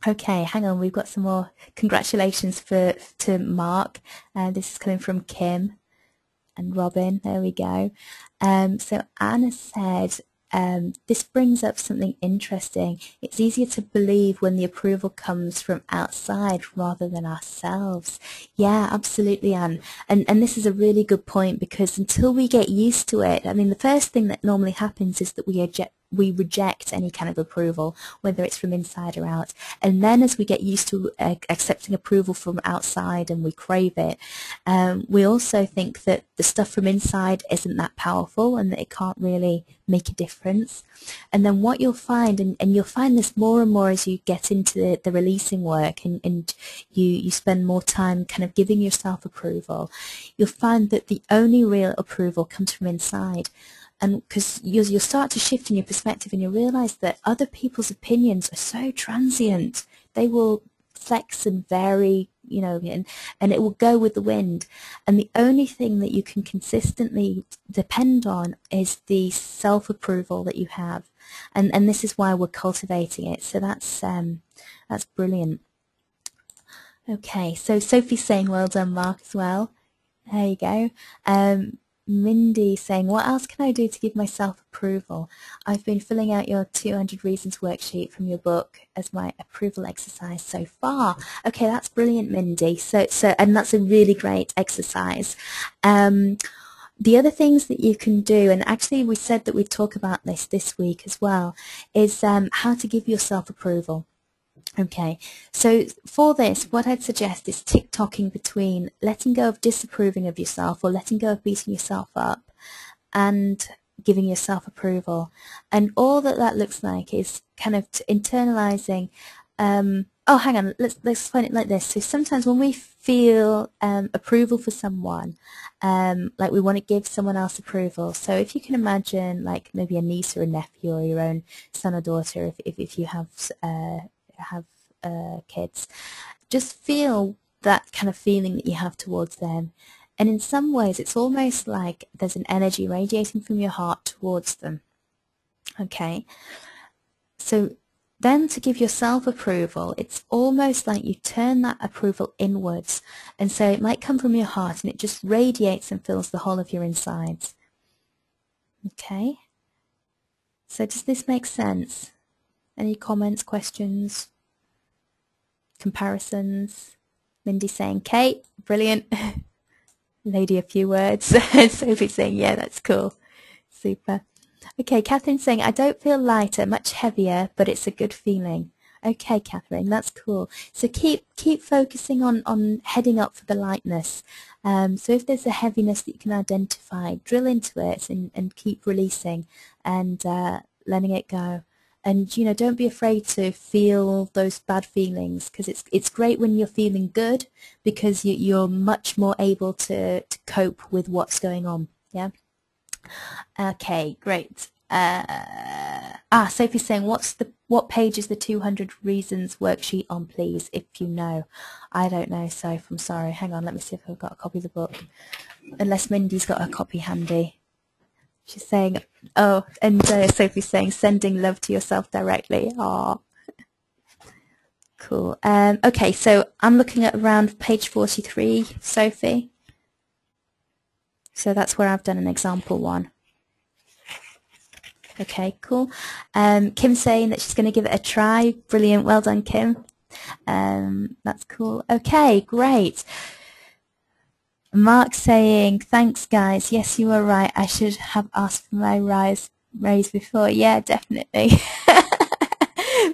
Okay, hang on. We've got some more congratulations to Mark. This is coming from Kim and Robin. There we go. So Anna said, this brings up something interesting. It's easier to believe when the approval comes from outside rather than ourselves. Yeah, absolutely, Anne. And this is a really good point, because until we get used to it, I mean, the first thing that normally happens is that we reject any kind of approval, whether it's from inside or out. And then as we get used to accepting approval from outside and we crave it, we also think that the stuff from inside isn't that powerful and that it can't really make a difference. And then what you'll find, and you'll find this more and more as you get into the releasing work, and you spend more time kind of giving yourself approval, you'll find that the only real approval comes from inside. And because you'll start to shift in your perspective, and you'll realize that other people's opinions are so transient. They will flex and vary, and it will go with the wind. And the only thing that you can consistently depend on is the self-approval that you have. And this is why we're cultivating it. So that's brilliant. Okay, so Sophie's saying, well done, Mark, as well. There you go. Mindy saying, what else can I do to give myself approval? I've been filling out your 200 Reasons worksheet from your book as my approval exercise so far. Okay, that's brilliant, Mindy. So and that's a really great exercise. The other things that you can do, and actually we said that we'd talk about this week as well, is how to give yourself approval. Okay, so for this, what I'd suggest is tick-tocking between letting go of disapproving of yourself or letting go of beating yourself up and giving yourself approval. And all that looks like is kind of internalizing, oh, hang on, let's explain it like this. So sometimes when we feel approval for someone, like we want to give someone else approval. So if you can imagine like maybe a niece or a nephew or your own son or daughter, if you have kids, just feel that kind of feeling that you have towards them. And in some ways, it's almost like there's an energy radiating from your heart towards them. Okay, so then to give yourself approval, it's almost like you turn that approval inwards. And so it might come from your heart and it just radiates and fills the whole of your insides. Okay, so does this make sense? Any comments, questions, comparisons? Mindy saying, Kate, brilliant. Lady, a few words. Sophie saying, yeah, that's cool. Super. Okay, Catherine saying, I don't feel lighter, much heavier, but it's a good feeling. Okay, Catherine, that's cool. So keep focusing on heading up for the lightness. So if there's a heaviness that you can identify, drill into it and keep releasing and letting it go. And, you know, don't be afraid to feel those bad feelings, because it's great when you're feeling good, because you're much more able to cope with what's going on. Yeah. Okay, great. Sophie's saying, what page is the 200 reasons worksheet on, please, if you know? I don't know, Soph, I'm sorry. Hang on, let me see if I've got a copy of the book. Unless Mindy's got a copy handy. She's saying, oh, and Sophie's saying, sending love to yourself directly. Aw. Cool. Okay, so I'm looking at around page 43, Sophie. So that's where I've done an example one. Okay, cool. Kim's saying that she's going to give it a try. Brilliant. Well done, Kim. That's cool. Okay, great. Mark saying, thanks, guys. Yes, you were right. I should have asked for my raise before. Yeah, definitely.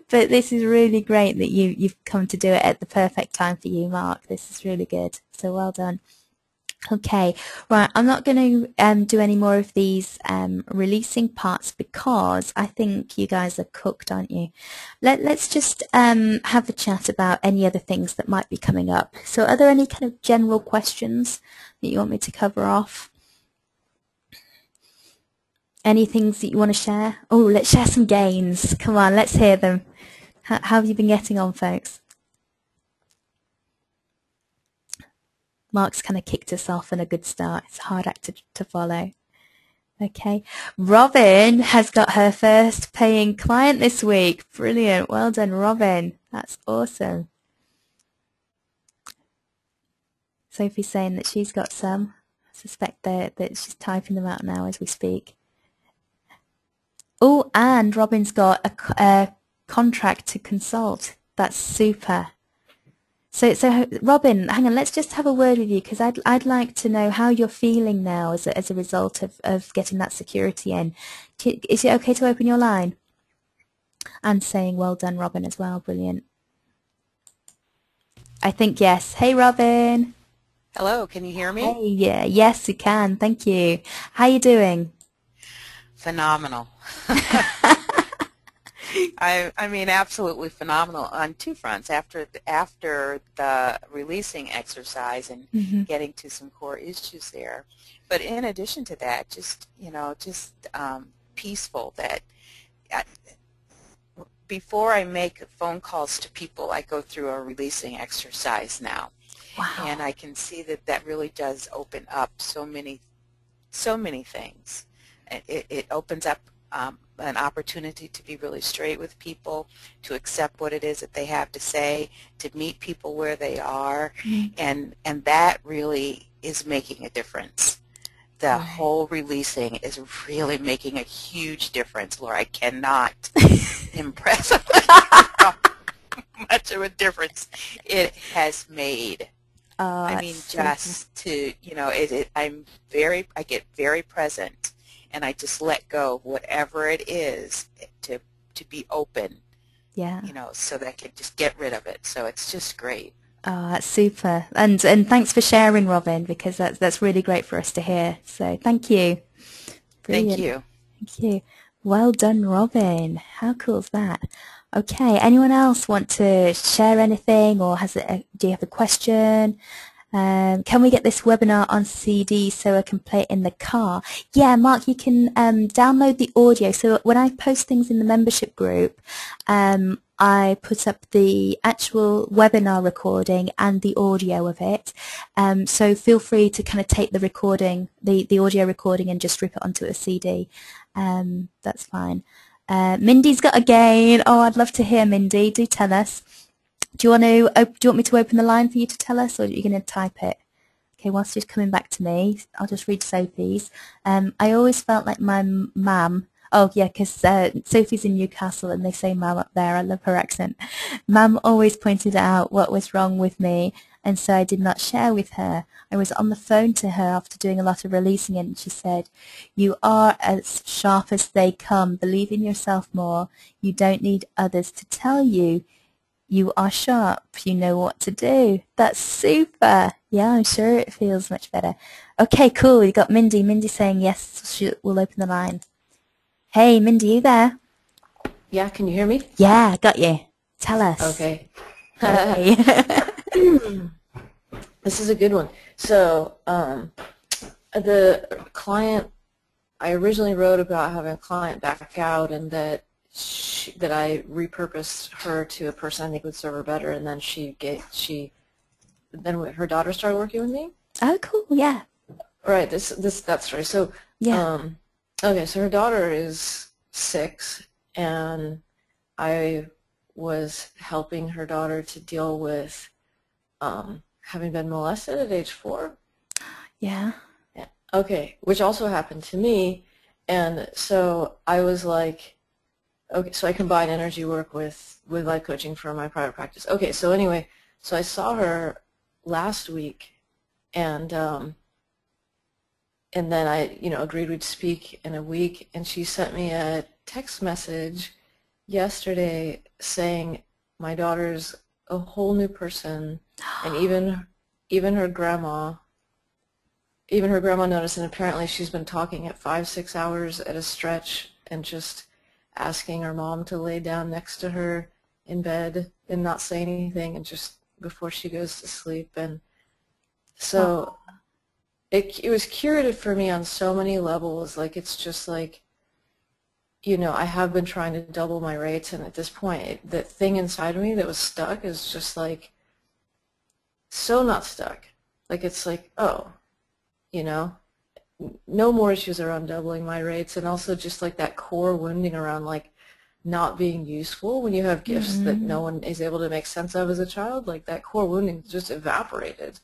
But this is really great that you've come to do it at the perfect time for you, Mark. This is really good. So well done. Okay, right, I'm not going to do any more of these releasing parts, because I think you guys are cooked, aren't you? Let's just have a chat about any other things that might be coming up. So are there any kind of general questions that you want me to cover off? Any things that you want to share? Oh, let's share some gains. Come on, let's hear them. How have you been getting on, folks? Mark's kind of kicked us off on a good start. It's a hard act to follow. Okay. Robin has got her first paying client this week. Brilliant. Well done, Robin. That's awesome. Sophie's saying that she's got some. I suspect that she's typing them out now as we speak. Oh, and Robin's got a contract to consult. That's super. So Robin, hang on, let's just have a word with you, because I'd like to know how you're feeling now as a result of getting that security in. Is it okay to open your line? And saying well done, Robin, as well. Brilliant. I think yes. Hey, Robin. Hello, can you hear me? Hey, yeah, yes, you can. Thank you. How you doing? Phenomenal. I mean, absolutely phenomenal on two fronts. After the releasing exercise and getting to some core issues there, but in addition to that, just peaceful. That before I make phone calls to people, I go through a releasing exercise now. Wow. And I can see that really does open up so many things. It opens up an opportunity to be really straight with people, to accept what it is that they have to say, to meet people where they are, and that really is making a difference. The whole releasing is really making a huge difference, Laura. I cannot impress how much of a difference it has made. Oh, I that's mean, so cool. just to, I get very present, and I just let go whatever it is to be open, Yeah. so that I can just get rid of it. So it's just great. Oh, that's super. And thanks for sharing, Robin, because that's really great for us to hear. So thank you. Thank Brilliant. you. Thank you. Well done, Robin. How cool is that? Okay. Anyone else want to share anything, or do you have a question? Can we get this webinar on CD so I can play it in the car? Yeah, Mark, you can download the audio. So when I post things in the membership group, I put up the actual webinar recording and the audio of it. So feel free to kind of take the recording, the audio recording, and just rip it onto a CD. That's fine. Mindy's got a gain. Oh, I'd love to hear Mindy. Do tell us. Do you want me to open the line for you to tell us, or are you going to type it? Okay, whilst you're coming back to me, I'll just read Sophie's. I always felt like my mum. Oh yeah, because Sophie's in Newcastle and they say mum up there. I love her accent. Mum always pointed out what was wrong with me, and so I did not share with her. I was on the phone to her after doing a lot of releasing it, and she said, "You are as sharp as they come. Believe in yourself more. You don't need others to tell you. You are sharp. You know what to do." That's super. Yeah, I'm sure it feels much better. Okay, cool. We got Mindy. Mindy saying yes, we'll open the line. Hey, Mindy, you there? Yeah, can you hear me? Yeah, got you. Tell us. Okay. Yay. This is a good one. So, the client, I originally wrote about having a client back out and that I repurposed her to a person I think would serve her better, and then then her daughter started working with me. Oh, cool. Yeah. Right, that story. So, Yeah. okay, so her daughter is 6, and I was helping her daughter to deal with having been molested at age 4. Yeah. Yeah. Okay, which also happened to me, and so I was like, okay, so I combine energy work with life coaching for my private practice. Okay, so anyway, so I saw her last week, and then I, agreed we'd speak in a week, and she sent me a text message yesterday saying my daughter's a whole new person, and even her grandma noticed, and apparently she's been talking at 5-6 hours at a stretch and just asking her mom to lay down next to her in bed and not say anything, and just before she goes to sleep. And so it was curative for me on so many levels. Like, it's just like, I have been trying to double my rates, and at this point, the thing inside of me that was stuck is just like so not stuck. Like, it's like, oh, no more issues around doubling my rates, and also just like that core wounding around like not being useful when you have gifts that no one is able to make sense of as a child. Like, that core wounding just evaporated,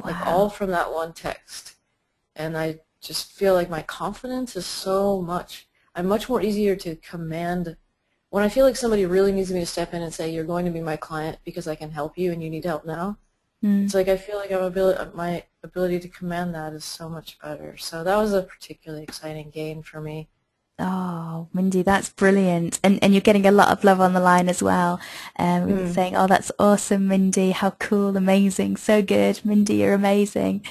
like all from that one text. And I just feel like my confidence is I'm much more easier to command. When I feel like somebody really needs me to step in and say, you're going to be my client because I can help you and you need help now, it's like I feel like my ability to command that is so much better. So that was a particularly exciting gain for me. Oh, Mindy, that's brilliant. And you're getting a lot of love on the line as well. Saying, oh, that's awesome, Mindy. How cool, amazing, so good. Mindy, you're amazing.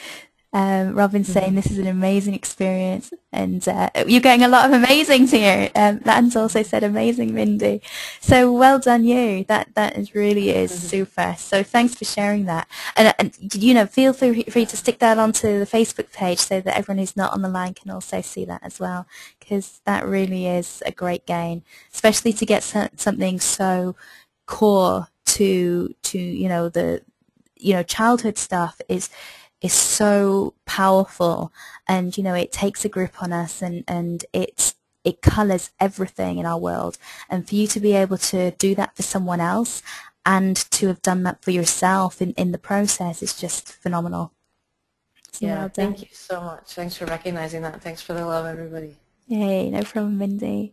Robin's saying this is an amazing experience, and you're getting a lot of amazings here. Lan's also said amazing, Mindy. So well done, you. That really is super. So thanks for sharing that. And feel free to stick that onto the Facebook page so that everyone who's not on the line can also see that as well, because that really is a great gain, especially to get something so core to the childhood stuff is so powerful, and it takes a grip on us, and it colors everything in our world. And for you to be able to do that for someone else and to have done that for yourself in the process is just phenomenal. So Yeah, well done. thank you so much. Thanks for recognizing that. Thanks for the love, everybody. Yay, no problem, Mindy.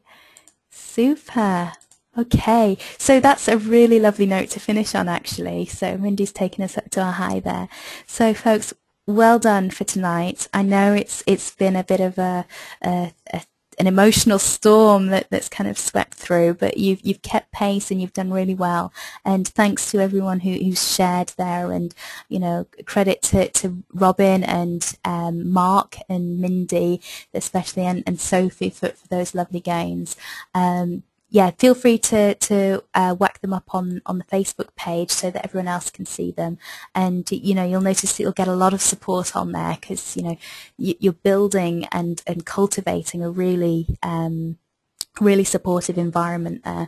Super. Okay, so that's a really lovely note to finish on, actually. So Mindy's taken us up to a high there. So folks, well done for tonight. I know it's been a bit of an emotional storm that's kind of swept through, but you've kept pace and you've done really well. And thanks to everyone who's shared there, and credit to Robin and Mark and Mindy especially, and Sophie for those lovely games. Yeah, feel free to whack them up on the Facebook page so that everyone else can see them. And you'll notice that you'll get a lot of support on there, because you're building and cultivating a really really supportive environment there.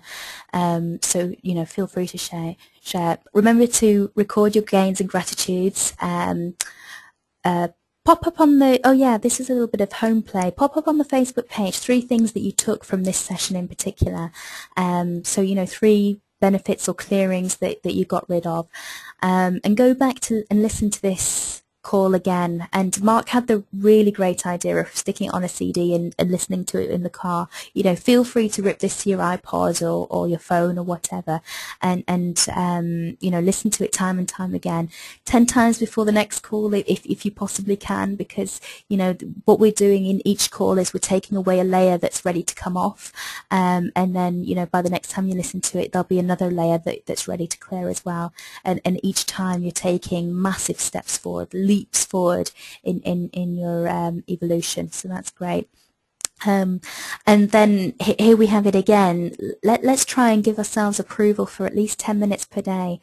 So feel free to share. Remember to record your gains and gratitudes. Pop up on the, oh yeah, this is a little bit of home play. Pop up on the Facebook page 3 things that you took from this session in particular. So 3 benefits or clearings that you got rid of. And go back to and listen to this call again. And Mark had the really great idea of sticking it on a CD and listening to it in the car. Feel free to rip this to your iPod or your phone or whatever, and listen to it time and time again, 10 times before the next call if you possibly can, because what we're doing in each call is we're taking away a layer that's ready to come off, and then by the next time you listen to it, there'll be another layer that's ready to clear as well, and each time you're taking massive steps forward, leaps forward in your evolution. So that's great. And then here we have it again. Let's try and give ourselves approval for at least 10 minutes per day.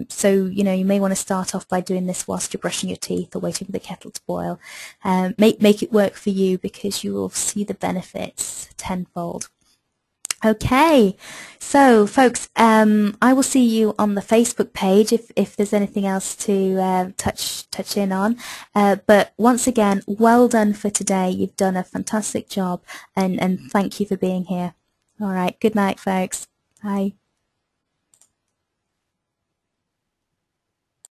So you may want to start off by doing this whilst you're brushing your teeth or waiting for the kettle to boil. Make it work for you, because you will see the benefits tenfold. Okay, so folks, I will see you on the Facebook page if there's anything else to touch in on. But once again, well done for today. You've done a fantastic job, and thank you for being here. All right, good night, folks. Bye.